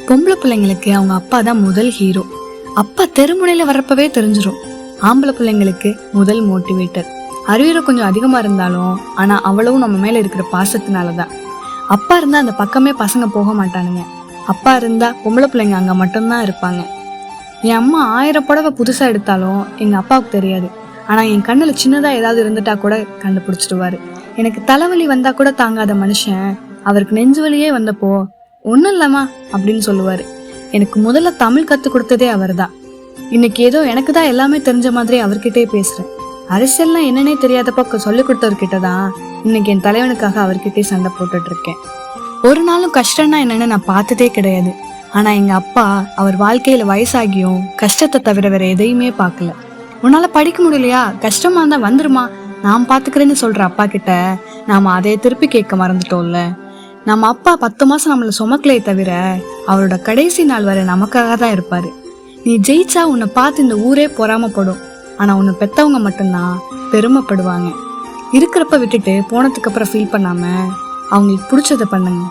பொம்பளை பிள்ளைங்களுக்கு அவங்க அப்பா தான் முதல் ஹீரோ. அப்பா தெருமுனையில வர்றப்பவே தெரிஞ்சிடும். ஆம்பளை பிள்ளைங்களுக்கு முதல் மோட்டிவேட்டர். அறிவுரை கொஞ்சம் அதிகமா இருந்தாலும் ஆனா அவ்வளவும் நம்ம மேல இருக்கிற பாசத்தினாலதான். அப்பா இருந்தா அந்த பக்கமே பசங்க போக மாட்டானுங்க. அப்பா இருந்தா பொம்பளை பிள்ளைங்க அங்க மட்டும்தான் இருப்பாங்க. என் அம்மா 1000 புடவை புதுசா எடுத்தாலும் எங்க அப்பாவுக்கு தெரியாது. ஆனா என் கண்ணுல சின்னதா ஏதாவது இருந்துட்டா கூட கண்டுபிடிச்சிடுவாரு. எனக்கு தலைவலி வந்தா கூட தாங்காத மனுஷன் அவருக்கு நெஞ்சு வலியே வந்தப்போ ஒன்னும் இல்லம்மா அப்படின்னு சொல்லுவாரு. எனக்கு முதல்ல தமிழ் கத்து கொடுத்ததே அவர் தான். இன்னைக்கு ஏதோ எனக்கு தான் எல்லாமே தெரிஞ்ச மாதிரி அவர்கிட்டே பேசுறேன். அரசியல்லாம் என்னன்னே தெரியாதப்ப சொல்லி கொடுத்தவர்கிட்டதான் இன்னைக்கு என் தலைவனுக்காக அவர்கிட்டே சண்டை போட்டுட்டு இருக்கேன். ஒரு நாளும் கஷ்டம்னா என்னன்னு நான் பார்த்ததே கிடையாது. ஆனா எங்க அப்பா அவர் வாழ்க்கையில வயசாகியும் கஷ்டத்தை தவிர வேற எதையுமே பார்க்கல. உன்னால படிக்க முடியலையா, கஷ்டமா இருந்தா வந்துருமா, நான் பாத்துக்கிறேன்னு சொல்ற அப்பா கிட்ட நாம அதை திருப்பி கேட்க மறந்துட்டோம்ல. நம்ம அப்பா 10 மாசம் நம்மள சுமக்கலையே தவிர அவரோட கடைசி நாள் வரை நமக்காக தான் இருப்பாரு. நீ ஜெயிச்சா உன்னை பார்த்து இந்த ஊரே பொறாமப்படும். ஆனா உன்னை பெத்தவங்க மட்டும்தான் பெருமைப்படுவாங்க. இருக்கிறப்ப விட்டுட்டு போனதுக்கு அப்புறம் ஃபீல் பண்ணாம அவங்களுக்கு பிடிச்சதை பண்ணுங்க.